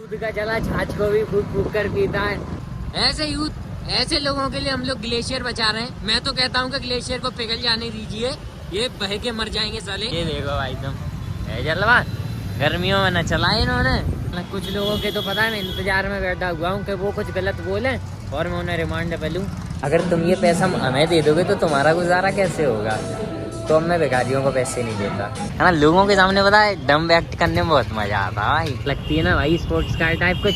दूध का जला छाछ को भी फूक फूक कर पीता है। ऐसे यूथ, ऐसे लोगों के लिए हम लोग ग्लेशियर बचा रहे हैं। मैं तो कहता हूँ कि ग्लेशियर को पिघल जाने दीजिए, ये बह के मर जाएंगे साले। ये देखो भाई तुम, जलवा गर्मियों में न चलाए इन्होंने। कुछ लोगों के तो पता है, मैं इंतजार में बैठा हुआ हूँ कि वो कुछ गलत बोले और मैं उन्हें रिमांड पे लूँ। अगर तुम ये पैसा हमें दे दोगे तो तुम्हारा गुजारा कैसे होगा? तो अब मैं भिखारियों को पैसे नहीं देता, है ना। लोगों के सामने पता है डम एक्ट करने में बहुत मजा आता है भाई। लगती है ना भाई स्पोर्ट्स कार टाइप, कुछ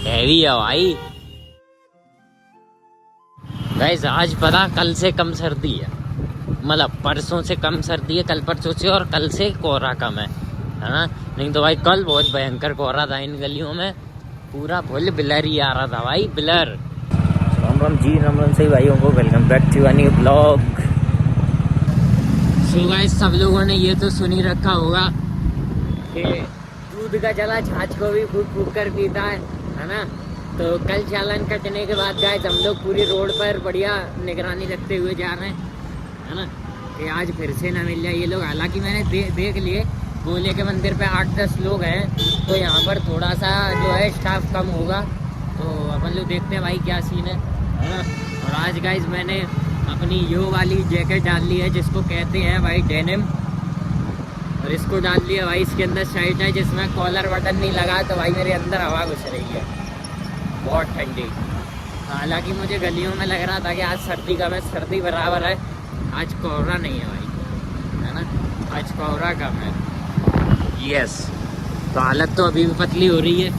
हैवी है भाई। गाइस आज पता कल से कम सर्दी है, मतलब परसों से कम सर्दी है, कल परसों से, और कल से कोहरा कम है ना। नहीं तो भाई कल बहुत भयंकर कोहरा था इन गलियों में, पूरा फुल ब्लर ही आ रहा था भाई, ब्लर। राम राम जी, राम राम सही भाइयों को, welcome back to a new blog. So guys सब लोगों ने ये तो सुन ही रखा होगा कि दूध का जला छाछ को भी फूक फूक कर पीता है ना। तो कल चालान कटने के बाद गाइस हम लोग पूरी रोड पर बढ़िया निगरानी रखते हुए जा रहे हैं, है ना, कि आज फिर से ना मिल जाए ये लोग। हालांकि मैंने देख लिए भोले के मंदिर पे 8-10 लोग हैं, तो यहाँ पर थोड़ा सा जो है स्टाफ कम होगा, तो अपन लोग देखते हैं भाई क्या सीन है ना। और आज गाइस मैंने अपनी यो वाली जैकेट डाल ली है जिसको कहते हैं भाई डेनिम, और इसको डाल लिया भाई। इसके अंदर शर्ट है जिसमें कॉलर बटन नहीं लगा, तो भाई मेरे अंदर हवा घुस रही है, बहुत ठंडी। हालांकि मुझे गलियों में लग रहा था कि आज सर्दी का, मैं सर्दी बराबर है, आज कोहरा नहीं है भाई, है ना, आज कोहरा कम है। यस, तो हालत तो अभी भी पतली हो रही है।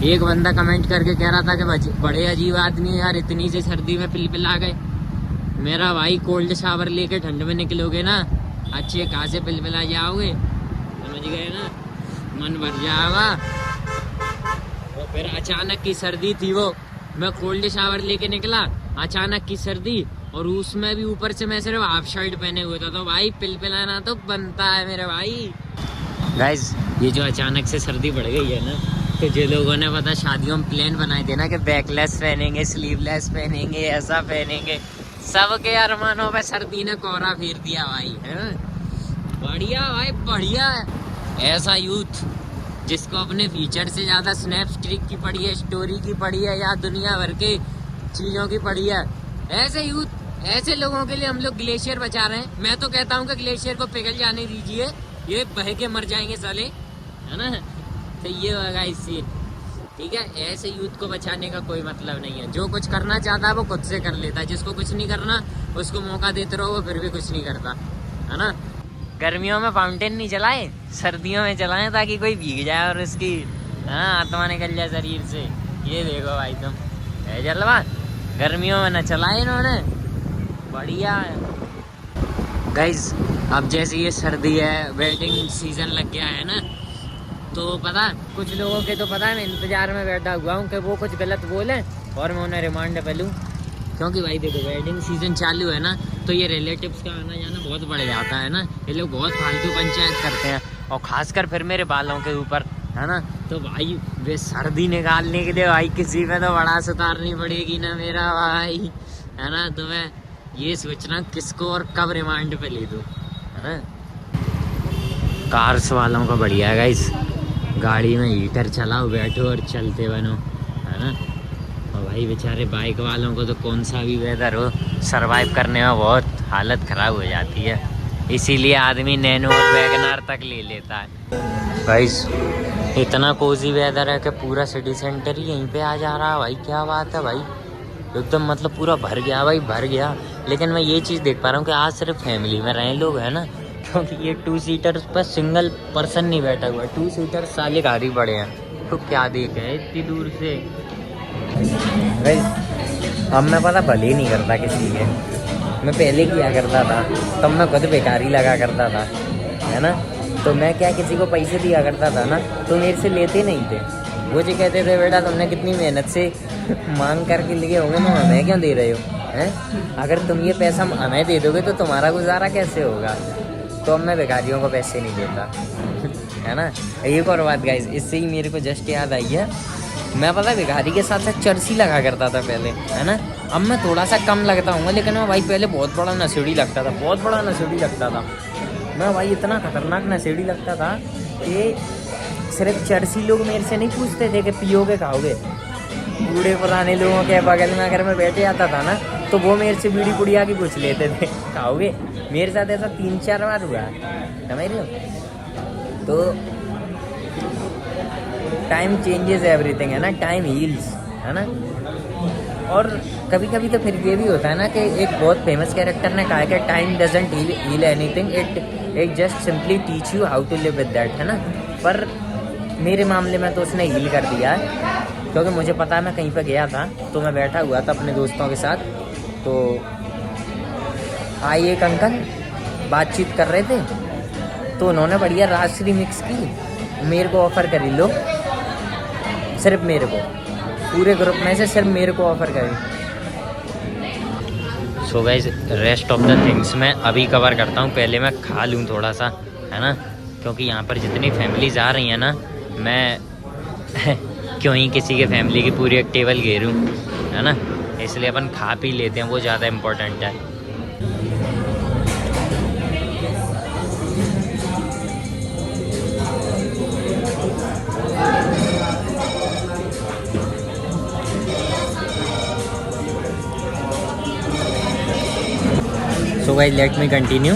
एक बंदा कमेंट करके कह रहा था कि बड़े अजीब आदमी है यार, इतनी से सर्दी में पिलपिला गए। मेरा भाई कोल्ड शावर लेके ठंड में निकलोगे ना, अच्छे कहाँ से पिलपिला जाओगे, समझ गए ना, मन भर जाएगा। और फिर अचानक की सर्दी थी वो, मैं कोल्ड शावर लेके निकला, अचानक की सर्दी, और उसमें भी ऊपर से मैं सिर्फ हाफ शर्ट पहने हुए था, तो भाई पिलपिलाना तो बनता है मेरे भाई। गाइस ये जो अचानक से सर्दी बढ़ गई है ना, तो जो लोगों ने पता शादियों में प्लान बनाए थे ना कि बैकलेस पहनेंगे, स्लीवलेस पहनेंगे, ऐसा पहनेंगे, सबके अरमानों पे सर्दी ने कोहरा फेर दिया भाई, है बढ़िया भाई बढ़िया। ऐसा यूथ जिसको अपने फीचर से ज़्यादा स्नैप स्ट्रिक की पड़ी है, स्टोरी की पड़ी है, या दुनिया भर के चीज़ों की पड़ी है, ऐसे यूथ, ऐसे लोगों के लिए हम लोग ग्लेशियर बचा रहे हैं। मैं तो कहता हूँ कि ग्लेशियर को पिघल जाने दीजिए, ये बह के मर जाएंगे साले, है ना। तो ये होगा इससे, ठीक है। ऐसे यूथ को बचाने का कोई मतलब नहीं है। जो कुछ करना चाहता है वो खुद से कर लेता है, जिसको कुछ नहीं करना उसको मौका देते रहो, वो फिर भी कुछ नहीं करता, है ना। गर्मियों में फाउंटेन नहीं चलाए, सर्दियों में चलाएं ताकि कोई भीग जाए और उसकी आत्मा निकल जाए शरीर से। ये देखो भाई तुम, है जलवा गर्मियों में न चलाए इन्होंने, बढ़िया है। गाइज अब जैसे ये सर्दी है, वेडिंग सीजन लग गया है ना, तो पता कुछ लोगों के तो पता है, मैं इंतजार में बैठा हुआ हूँ कि वो कुछ गलत बोले और मैं उन्हें रिमांड पे लूँ। क्योंकि भाई देखो वेडिंग सीजन चालू है ना, तो ये रिलेटिव्स का आना जाना बहुत बढ़ जाता है ना, ये लोग बहुत फालतू पंचायत करते हैं, और खासकर फिर मेरे बालों के ऊपर, है ना। तो भाई वे सर्दी निकालने के लिए भाई किसी में तो बड़ा सुधारनी पड़ेगी ना मेरा भाई, है ना। तो मैं ये सोचना किसको और कब रिमांड पे ले दूँ, है ना। कार्स वालों का बढ़िया है गाइस, गाड़ी में हीटर चलाओ, बैठो और चलते बनो, है ना। और भाई बेचारे बाइक वालों को तो कौन सा भी वेदर हो, सरवाइव करने में बहुत हालत ख़राब हो जाती है, इसीलिए आदमी नैनो और वैगनार तक ले लेता है। गाइस इतना कोजी वेदर है कि पूरा सिटी सेंटर ही यहीं पे आ जा रहा है भाई, क्या बात है भाई, एकदम मतलब पूरा भर गया भाई, भर गया। लेकिन मैं ये चीज़ देख पा रहा हूँ कि आज सिर्फ फैमिली में रहे लोग, है ना, क्योंकि ये 2 सीटर पर सिंगल पर्सन नहीं बैठा हुआ है, 2 सीटर साले गाड़ी बड़े हैं, तो क्या देखे है इतनी दूर से। अब मैं पता भले ही नहीं करता किसी के, मैं पहले किया करता था, तब मैं खुद बेकारी लगा करता था, है ना। तो मैं क्या किसी को पैसे दिया करता था ना, तो मेरे से लेते नहीं थे, वो जो कहते थे बेटा तुमने कितनी मेहनत से मांग करके लिए होंगे, तुम हमें क्यों दे रहे हो, हैं। अगर तुम ये पैसा हमें दे दोगे तो तुम्हारा गुजारा कैसे होगा। तो अब मैं भिखारियों को पैसे नहीं देता, है ना। एक और बात गाइस, इससे ही मेरे को जस्ट याद आई है, मैं पता भिखारी के साथ साथ चर्सी लगा करता था पहले, है ना। अब मैं थोड़ा सा कम लगता हूँ, लेकिन मैं भाई पहले बहुत बड़ा नशेड़ी लगता था, बहुत बड़ा नशेड़ी लगता था मैं भाई, इतना खतरनाक नशेड़ी लगता था कि सिर्फ चर्सी लोग मेरे से नहीं पूछते थे कि पियोगे खाओगे। बूढ़े पुराने लोगों के बगल में अगर मैं बैठे आता था ना तो वो मेरे से बीड़ी पुड़िया की पूछ लेते थे खाओगे। मेरे साथ ऐसा 3-4 बार हुआ है, समझ रहे हो। तो टाइम चेंजेस एवरीथिंग है ना, टाइम हील्स, है ना। और कभी कभी तो फिर ये भी होता है ना कि एक बहुत फेमस कैरेक्टर ने कहा है कि time doesn't heal anything, it just simply teach you how to live with that, है ना। पर मेरे मामले में तो उसने हील कर दिया है, क्योंकि मुझे पता है मैं कहीं पर गया था तो मैं बैठा हुआ था अपने दोस्तों के साथ, तो आए एक अंकल बातचीत कर रहे थे, तो उन्होंने बढ़िया राजश्री मिक्स की, मेरे को ऑफ़र करी, लो सिर्फ मेरे को, पूरे ग्रुप में से सिर्फ मेरे को ऑफ़र करी। So guys rest of the things मैं अभी कवर करता हूँ, पहले मैं खा लूँ थोड़ा सा, है ना, क्योंकि यहाँ पर जितनी फैमिलीज आ रही हैं ना, मैं क्यों ही किसी के फैमिली की पूरी एक टेबल घेरूँ, है ना, इसलिए अपन खा पी लेते हैं, वो ज़्यादा इम्पोर्टेंट है। So guys let me continue.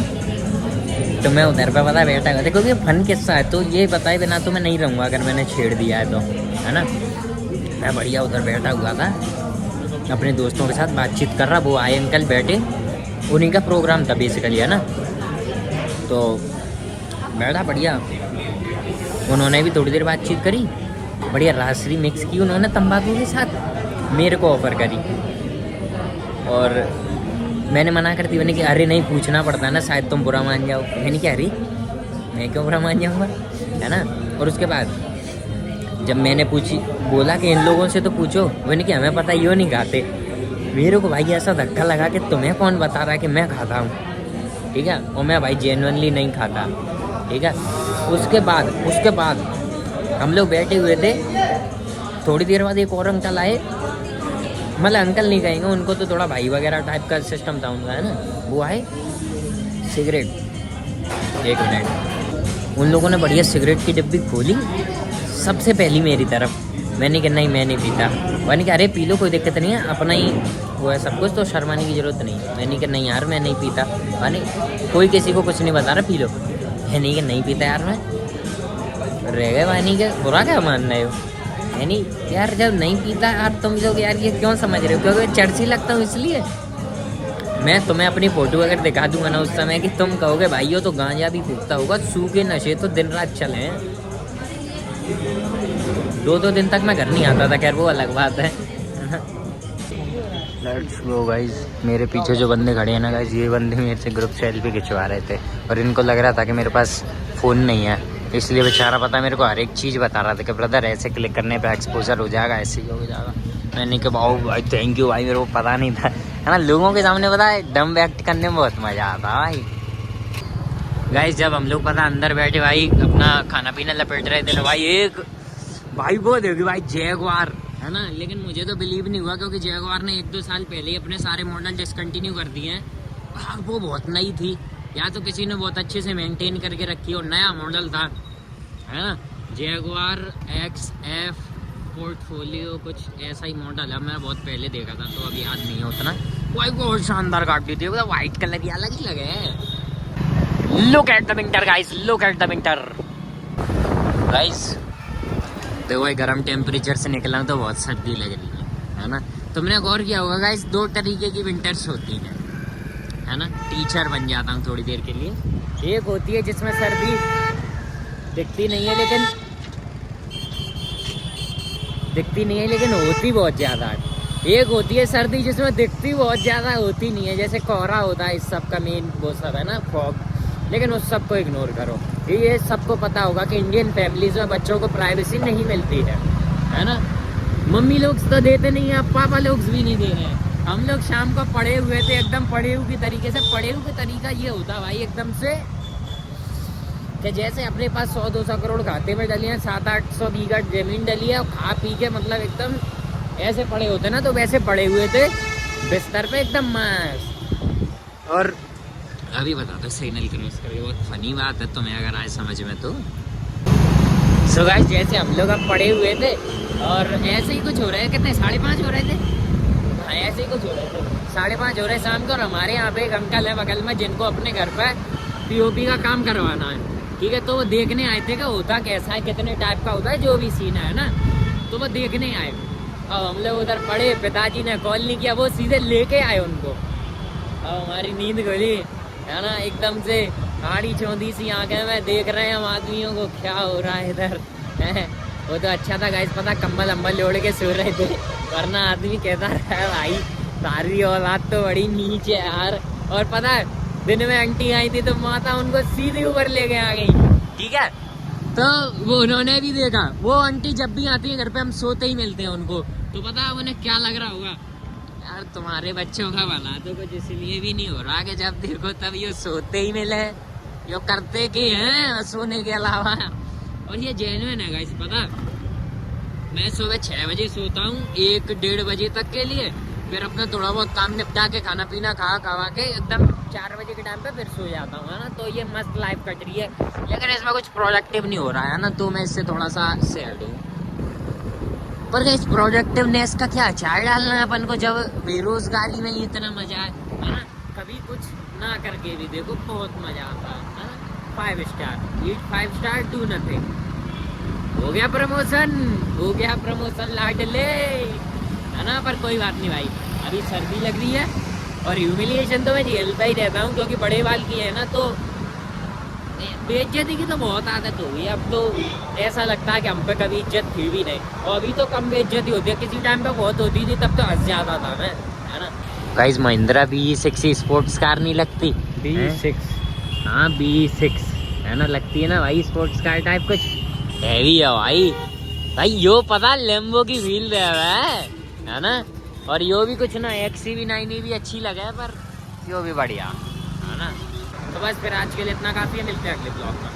तो मैं उधर पे पता बैठा हुआ था, क्योंकि फन किस्सा है, तो ये बताए बिना तो मैं नहीं रहूँगा अगर मैंने छेड़ दिया है तो, है ना। मैं बढ़िया उधर बैठा हुआ था अपने दोस्तों के साथ बातचीत कर रहा, वो आए अंकल बैठे, उन्हीं का प्रोग्राम था बेसिकली, है ना। तो बैठा बढ़िया, उन्होंने भी थोड़ी देर बातचीत करी, बढ़िया राजश्री मिक्स की उन्होंने तंबाकू के साथ, मेरे को ऑफ़र करी, और मैंने मना कर दी। मैंने कि अरे नहीं, पूछना पड़ता है ना, शायद तुम बुरा मान जाओ। मैंने क्या, अरे मैं क्यों बुरा मान जाऊँगा, है ना। और उसके बाद जब मैंने पूछी, बोला कि इन लोगों से तो पूछो, मैंने कि हमें पता यूँ नहीं खाते। मेरे को भाई ऐसा धक्का लगा कि तुम्हें कौन बता रहा है कि मैं खाता हूँ, ठीक है, और मैं भाई जेन्युइनली नहीं खाता, ठीक है। उसके बाद हम लोग बैठे हुए थे, थोड़ी देर बाद एक और अंकल आए, मतलब अंकल नहीं कहेंगे उनको, तो थोड़ा भाई वगैरह टाइप का सिस्टम था उनका, है ना। वो आए, सिगरेट, एक मिनट, उन लोगों ने बढ़िया सिगरेट की डिब्बी खोली सबसे पहली मेरी तरफ। मैंने कहा नहीं मैं नहीं पीता। मैंने कहा अरे पी लो, कोई दिक्कत नहीं है, अपना ही वो है सब कुछ, तो शर्माने की ज़रूरत नहीं। मैंने कहा नहीं यार मैं नहीं पीता, माने कोई किसी को कुछ नहीं बता रहा, पी लो। मैंने कहा नहीं पीता यार मैं, रह गए वानी के, बुरा क्या मान रहे हो, यानी यार जब नहीं पीता यार तुम लोग यार ये क्यों समझ रहे हो, क्योंकि चर्ची लगता हूँ इसलिए। मैं तुम्हें अपनी फ़ोटो अगर दिखा दूंगा ना उस समय कि तुम कहोगे भाई हो तो गांजा भी फूकता होगा, सूखे नशे तो दिन रात चले हैं। 2-2 दिन तक मैं घर नहीं आता था, खैर वो अलग बात है। Let's go guys. मेरे पीछे जो बंदे खड़े हैं ना गाइस, ये बंदे मेरे से ग्रुप सेल्फी खिंचवा रहे थे, और इनको लग रहा था कि मेरे पास फ़ोन नहीं है, इसलिए बेचारा पता मेरे को हर एक चीज़ बता रहा था कि ब्रदर ऐसे क्लिक करने पे एक्सपोजर हो जाएगा, ऐसे ही हो जाएगा। मैंने कहा भाई थैंक यू भाई, मेरे को पता नहीं था, है ना। लोगों के सामने पता है डम एक्ट करने में बहुत मज़ा आता भाई। गाइस जब हम लोग पता अंदर बैठे भाई अपना खाना पीना लपेट रहे थे ना भाई, एक भाई वो देखिए भाई जैगवार, है ना। लेकिन मुझे तो बिलीव नहीं हुआ, क्योंकि जैगवार ने 1-2 साल पहले ही अपने सारे मॉडल डिसकंटिन्यू कर दिए हैं। वो बहुत नई थी, या तो किसी ने बहुत अच्छे से मेंटेन करके रखी और नया मॉडल था, है ना। जैगवार XF पोर्टफोलियो कुछ ऐसा ही मॉडल है, मैं बहुत पहले देखा था तो अब याद नहीं है उतना। भाई बहुत शानदार गाड़ी थी, वो वाइट कलर की अलग ही लगे। Look at the winter guys, look at the winter guys. देखो भाई गर्म टेम्परेचर से निकला हूं तो बहुत सर्दी लग रही है ना। तुमने गौर किया होगा गाइस, 2 तरीके की विंटर्स होती हैं, है ना। टीचर बन जाता हूँ थोड़ी देर के लिए। एक होती है जिसमें सर्दी दिखती नहीं है लेकिन होती बहुत ज़्यादा है। एक होती है सर्दी जिसमें दिखती बहुत ज़्यादा होती नहीं है, जैसे कोहरा होता है, इस सब का मेन वो सब है ना, फॉग। लेकिन उस सब को इग्नोर करो। ये सबको पता होगा कि इंडियन फैमिलीज में बच्चों को प्राइवेसी नहीं मिलती है ना। मम्मी लोग तो देते नहीं है, अब पापा लोग भी नहीं दे रहे हैं। हम लोग शाम को पढ़े हुए थे, एकदम पढ़े हुए तरीके से। पढ़े हुए तरीका ये होता भाई एकदम से कि जैसे अपने पास 100-200 करोड़ खाते में डली है, 700-800 बीघा जमीन डली है, और खा पी के मतलब एकदम ऐसे पड़े होते ना, तो वैसे पड़े हुए थे बिस्तर पे एकदम मस्त। और अभी बता दो सिग्नल क्रॉस करके, बहुत फनी बात है तुम्हें अगर आए समझ में तो। सो गाइस जैसे हम लोग अब पड़े हुए थे और ऐसे ही कुछ हो रहा है, कितने 5:30 हो रहे थे, हाँ ऐसे ही कुछ हो रहे थे, 5:30 हो रहे शाम को। और हमारे यहाँ पे एक अंकल है बगल में जिनको अपने घर पर पीओपी का काम करवाना है, ठीक है। तो वो देखने आए थे कि होता कैसा है, कितने टाइप का होता है जो भी सीन है ना, तो वो देखने आए। अब हम लोग उधर पड़े, पिताजी ने कॉल नहीं किया, वो सीधे लेके आए उनको। अब हमारी नींद खुली है ना, एकदम से आड़ी चौंधी सी आंखें में देख रहे हैं हम आदमियों को क्या हो रहा है इधर है। वो तो अच्छा था गाइस, पता कंबल अम्बल ओढ़ के सो रहे थे, वरना आदमी कहता है भाई सारी औलाद तो बड़ी नीचे यार। और पता है दिन में आंटी आई थी तो माता उनको सीधे ऊपर लेके आ गई, ठीक है। तो वो उन्होंने भी देखा, वो आंटी जब भी आती है घर पे हम सोते ही मिलते हैं उनको, तो पता है उन्हें क्या लग रहा होगा, यार तुम्हारे बच्चों का भला तो कुछ इसलिए भी नहीं हो रहा कि जब देखो तब ये सोते ही मिले, यो करते के हैं सोने के अलावा। और ये जेन्युइन है गाइस, पता मैं सुबह 6 बजे सोता हूँ 1-1:30 बजे तक के लिए, फिर अपना थोड़ा बहुत काम निपटा के खाना पीना खा के एकदम 4 बजे के टाइम पे फिर सो जाता हूँ, है ना। तो ये मस्त लाइफ कट रही है, लेकिन इसमें कुछ प्रोडक्टिव नहीं हो रहा है ना, तो मैं इससे थोड़ा सा सैड हूँ। पर इस प्रोडक्टिवनेस का क्या अचार डालना है अपन को, जब बेरोजगारी में ही इतना मजा है ना। कभी कुछ ना करके भी देखो बहुत मजा आता है ना। 5 star, eat 5 star, do nothing. हो गया प्रमोशन लाडले, है ना। पर कोई बात नहीं भाई, अभी सर्दी लग रही है और ह्यूमिलिएशन तो मैं झेलता ही रहता हूँ, क्योंकि बड़े बाल की है ना, तो बेइज्जती की तो बहुत आदत हो गई। अब तो ऐसा लगता है कि हम पे कभी इज्जत थी भी नहीं, और अभी तो कम बेइज्जती होती है, किसी टाइम पे बहुत होती थी, तब तो हंस जाता था मैं, है ना। Guys Mahindra B6 sports car नहीं लगती, B6 हाँ B6 है ना, लगती है ना भाई स्पोर्ट्स कार टाइप, कुछ हैवी है भाई यो पता लेम्बो की व्हील है ना। और यो भी कुछ ना XCV9 भी अच्छी लगे, पर यो भी बढ़िया है ना। तो बस फिर आज के लिए इतना काफी है, मिलते हैं अगले ब्लॉग में।